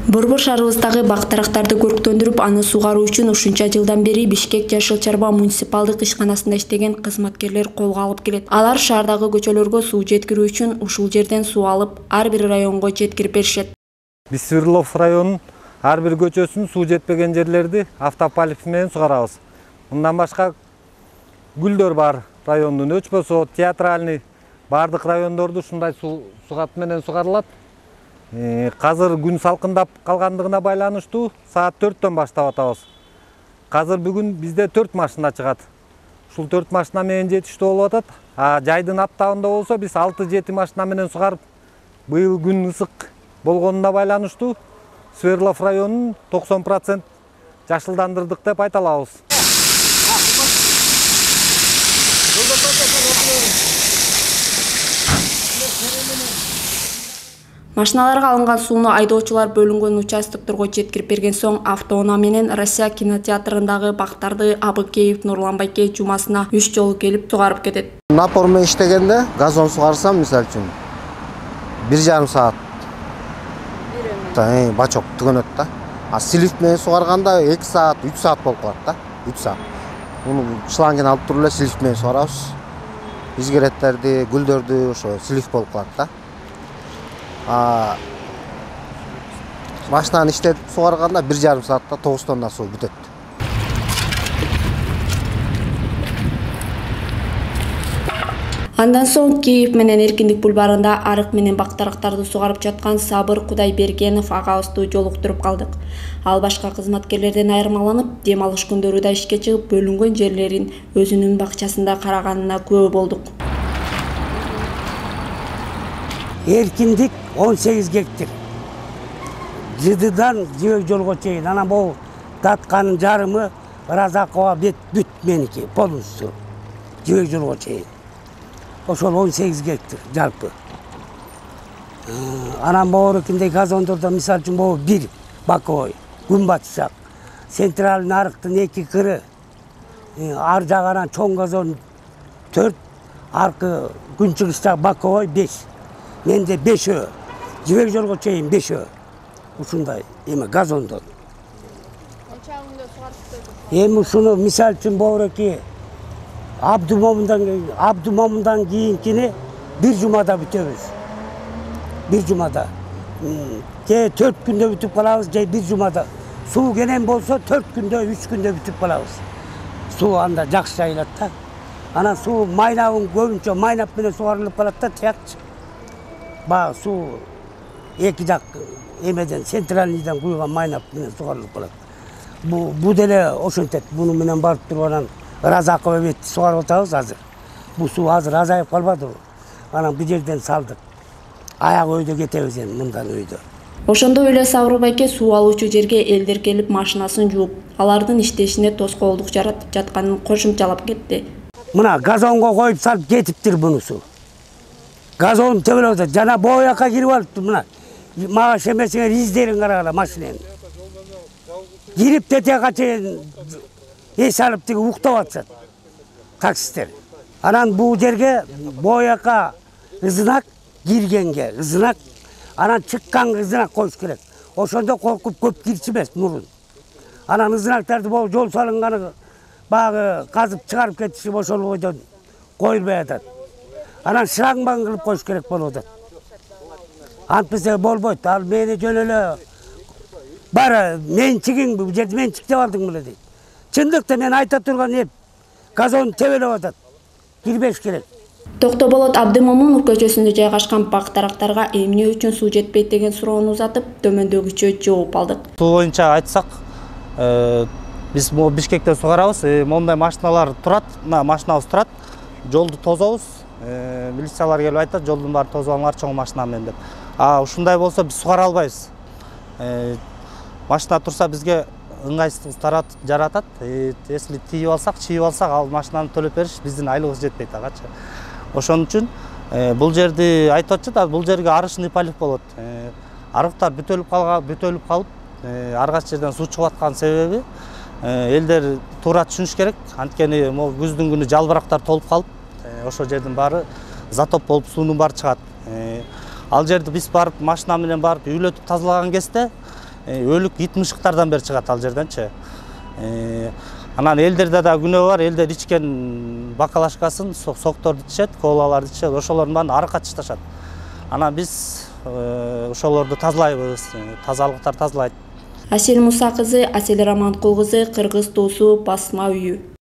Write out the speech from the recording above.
Борбор шаарыбыздагы бактарактарды көрктөндүрүп, аны сугаруу үчүн ушунча жылдан бери Бишкек Жашыл Чарба муниципалдык ишканасында иштеген кызматкерлер колго алып келет. Алар шаардагы көчөлөргө суу жеткирүү үчүн ушул жерден суу алып, ар бир районго жеткирип беришет. Биз Свердлов районунун ар бир көчөсүн суу жетпеген жерлерди автополив менен сугарабыз. Мындан башка гүлдөр бар райондун, өчпөсө театральный бардык райондорду ушундай сугат менен сугарылат. Қазір күн салқындап қалғандығына байланыштуу саат 4-төн баштап атабыз. Қазір бүгін бізде 4 машина чыгат. Ушул 4 машина менен жетиштүү болуп атат. Жайдын аптабында болсо биз 6-7 машина менен сугарып, быйыл күн ысык болгонуна байланыштуу Свердлов районун 90% жашылдандырдык деп айта алабыз. Машиналарга алынган сууну айдоочулар бөлүнгөн участокторго жеткирип берген соң автоунаа менен Россия кинотеатрындагы бактарды Абыкеев Нурлан Байке жумасына 3 жолу келип сугарып кетет. Напор менен иштегенде газон сугарсам, мисалы үчүн 1,5 саат. Бачок түгөнөт да. Слив менен сугарганда 2 саат, 3 саат болуп калат да. 3 саат. Муну шланген алып туруп эле слив менен сугарабыз. Изгереттерди, гүлдөрдү ошо слив болуп калат да. Машинаны иштетип сугарганда 1,5 саатта 9 тонна суу бүтөт. Андан соң Киев менен Эркиндик бульварында арык менен бактарактарды сугарып жаткан Сабыр Кудайбергенов агабызды жолуктуруп калдык. Ал башка кызматкерлерден айырмаланып, дем алыш күндөрү да ишке чыгып, бөлүнгөн жерлерин өзүнүн бакчасында караганына күбө болдук. Эркиндик 18 гектар. Жыдыдан жібек жолға чейін. Ана бұл татканын жарымы Разакова бүт меники, полностью. Жібек жолға чейін. Ошол 18 гектар жалпы. Анан боорукиндей газондордо мисал үчүн бул 1 баковой, күнбатышак. Центральный арыктын 2 кыры. Ар жагынан чоң газон 4, аркы күнчүгүстагы баковой 5. Менде 5 жібек жолға чейін 5 ушундай эме газондон. Эми ушуну мисал үчүн бооруки Абдумомундан кийинкини 1 жумада бүтөбүз. 1 жумада. Же 4 күндө бүтүп калабыз, же 1 жумада. Суу кенен болсо 4 күндө, 3 күндө бүтүп калабыз. Суу анда жакшы жайылат да. Анан суу майнабын көбүнчө майнап менен сугарылып калат да, тиякчы. Ба суу эки жак эмеден центральныйдан куйган майнап менен сугарылып калат. Бу деле ошентет. Буну менен барып туруп анан Разакова бетти сугарып атабыз азыр. Бу суу азыр азайып калбадыбы? Анан бу жерден салдык. Аяк өйдө кетебиз эми мындан өйдө. Ошондой эле Сабыр Байке суу алуучу жерге элдер келип машинасын жууп, алардын иштешине тоскоолдук жаратып жатканын кошумчалап кетти. Мына газонго коюп салып кетиптир бунусу. Газон төбөлөдө жана бояка кирип алыптыр мына. Мага шемесиңер издерин карагыла машинени. Кирип тетега чейин эс алып тиги уктап атышат. Таксисттер. Анан бул жерге бояка ызынак киргенге, ызынак анан чыккан ызынак коюш керек. Ошондо коркуп көп кирчимес мурун. Анан ызынактарды бул жол салынганы багы казып чыгарып кетишип ошол бойдон коюлбай атат. Анан шлагбаун кылып коюш керек болуп атат. Антпесе болбойт. Ал мени жөн эле бар менчигиң бул жерде менчик деп алдың беле дейт. Чындыкта мен айта турган эп газон тебелеп атат. Кирбеш керек. Токтоболот Абдымомунов көчөсүндө жайгашкан бактарактарга эмне үчүн суу жетпейт деген суроону узатып, төмөндөгүчө жооп алдык. Суу боюнча айтсак, биз могу Бишкектен сугарабыз, мондай машиналар турат, мына машинабыз турат, жолду тозобуз. Милициялар келип айтат, жолдун баары тозбаңар чоң машина менен деп. Ушундай болсо биз сугара албайбыз. Машина турса бизге ыңгайсыздык жаратат. Если тийип алсак, чийип алсак, ал машинаны төлөп бериш биздин айлыгыбыз жетпейт агачы. Ошон үчүн бул жерди айтып атышат, бул жерге арышный полив болот. Арыктар бүтөлүп калып, ар кайсы жерден суу чыгып аткан себеби элдер туура түшүнүш керек. Анткени күздүн күнү жалбырактар толуп калып, ошол жердин баары затоп болуп суунун баары чыгат. Ал жерди биз барып машина менен барып үйлөтүп тазалаган кезде өлүк ит мышыктардан бери чыгат ал жерденчи. Анан элдерде да күнөө бар, элдер ичкен бакалашкасын сокторду ичет, колаларды ичет, ошолордун баарын арыкка чышташат. Анан биз ошолорду тазалайбыз, тазалыктар тазалайт. Асель Муса кызы, Асель Романкул кызы, Кыргыз Тоосу басма үйү.